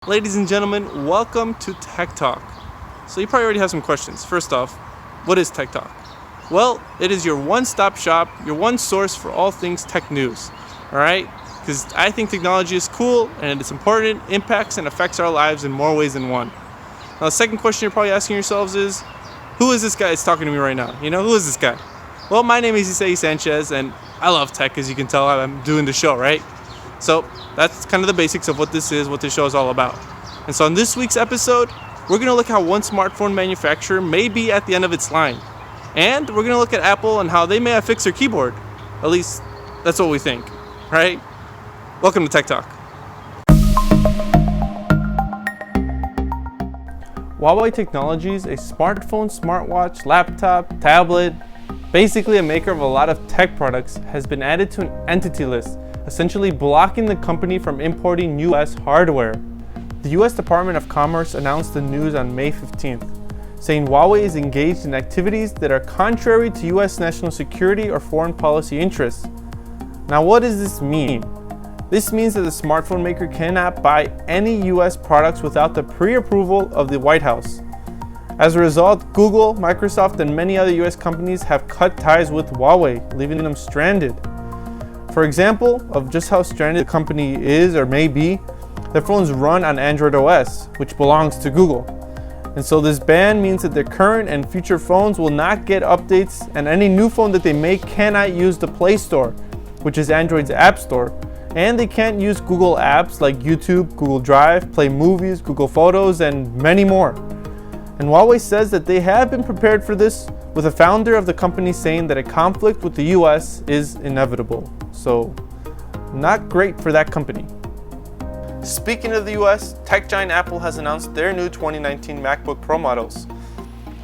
Ladies and gentlemen, welcome to Tech Talk. So you probably already have some questions. First off, what is Tech Talk? Well, it is your one-stop shop, your one source for all things tech news. Alright? Because I think technology is cool and it's important, impacts and affects our lives in more ways than one. Now the second question you're probably asking yourselves is, who is this guy that's talking to me right now? Who is this guy? Well, my name is Isai Sanchez and I love tech, as you can tell. I'm doing the show, right? So that's kind of the basics of what this is, what this show is all about. And so on this week's episode, we're going to look how one smartphone manufacturer may be at the end of its line. And we're going to look at Apple and how they may have fixed their keyboard. At least, that's what we think, right? Welcome to Tech Talk. Huawei Technologies, a smartphone, smartwatch, laptop, tablet, basically a maker of a lot of tech products, has been added to an entity list, essentially blocking the company from importing US hardware. The US Department of Commerce announced the news on May 15th, saying Huawei is engaged in activities that are contrary to US national security or foreign policy interests. Now, what does this mean? This means that the smartphone maker cannot buy any US products without the pre-approval of the White House. As a result, Google, Microsoft, and many other US companies have cut ties with Huawei, leaving them stranded. For example, of just how stranded the company is or may be, their phones run on Android OS, which belongs to Google. And so this ban means that their current and future phones will not get updates, and any new phone that they make cannot use the Play Store, which is Android's app store, and they can't use Google apps like YouTube, Google Drive, Play Movies, Google Photos, and many more. And Huawei says that they have been prepared for this, with the founder of the company saying that a conflict with the US is inevitable. So, not great for that company. Speaking of the US, tech giant Apple has announced their new 2019 MacBook Pro models.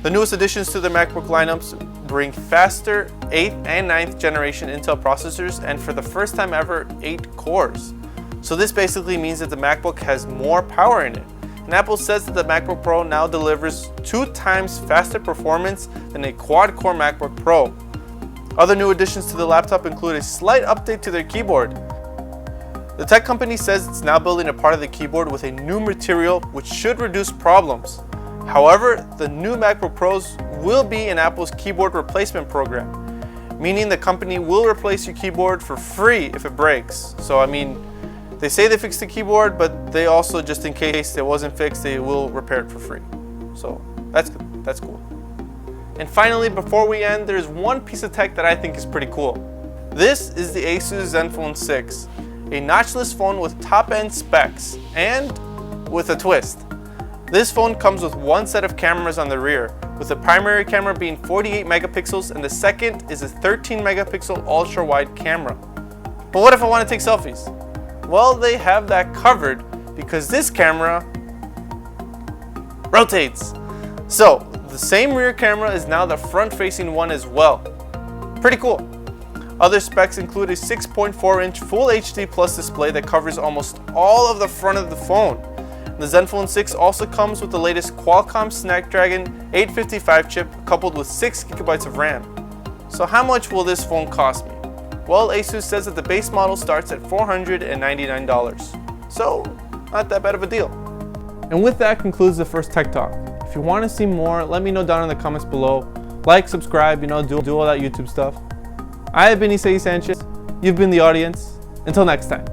The newest additions to the MacBook lineups bring faster 8th and 9th generation Intel processors, and for the first time ever, 8 cores. So this basically means that the MacBook has more power in it. And Apple says that the MacBook Pro now delivers 2 times faster performance than a quad-core MacBook Pro. Other new additions to the laptop include a slight update to their keyboard. The tech company says it's now building a part of the keyboard with a new material which should reduce problems. However, the new MacBook Pros will be in Apple's keyboard replacement program, meaning the company will replace your keyboard for free if it breaks. So they say they fixed the keyboard, but they also, just in case it wasn't fixed, they will repair it for free. So that's good. That's cool. And finally, before we end, there's one piece of tech that I think is pretty cool. This is the Asus Zenfone 6, a notchless phone with top-end specs and with a twist. This phone comes with one set of cameras on the rear, with the primary camera being 48 megapixels and the second is a 13 megapixel ultra-wide camera. But what if I want to take selfies? Well, they have that covered because this camera rotates. So the same rear camera is now the front-facing one as well. Pretty cool. Other specs include a 6.4-inch Full HD Plus display that covers almost all of the front of the phone. The Zenfone 6 also comes with the latest Qualcomm Snapdragon 855 chip coupled with 6 GB of RAM. So how much will this phone cost me? Well, Asus says that the base model starts at $499. So, not that bad of a deal. And with that concludes the first Tech Talk. If you want to see more, let me know down in the comments below. Like, subscribe, do all that YouTube stuff. I have been Isai Sanchez. You've been the audience. Until next time.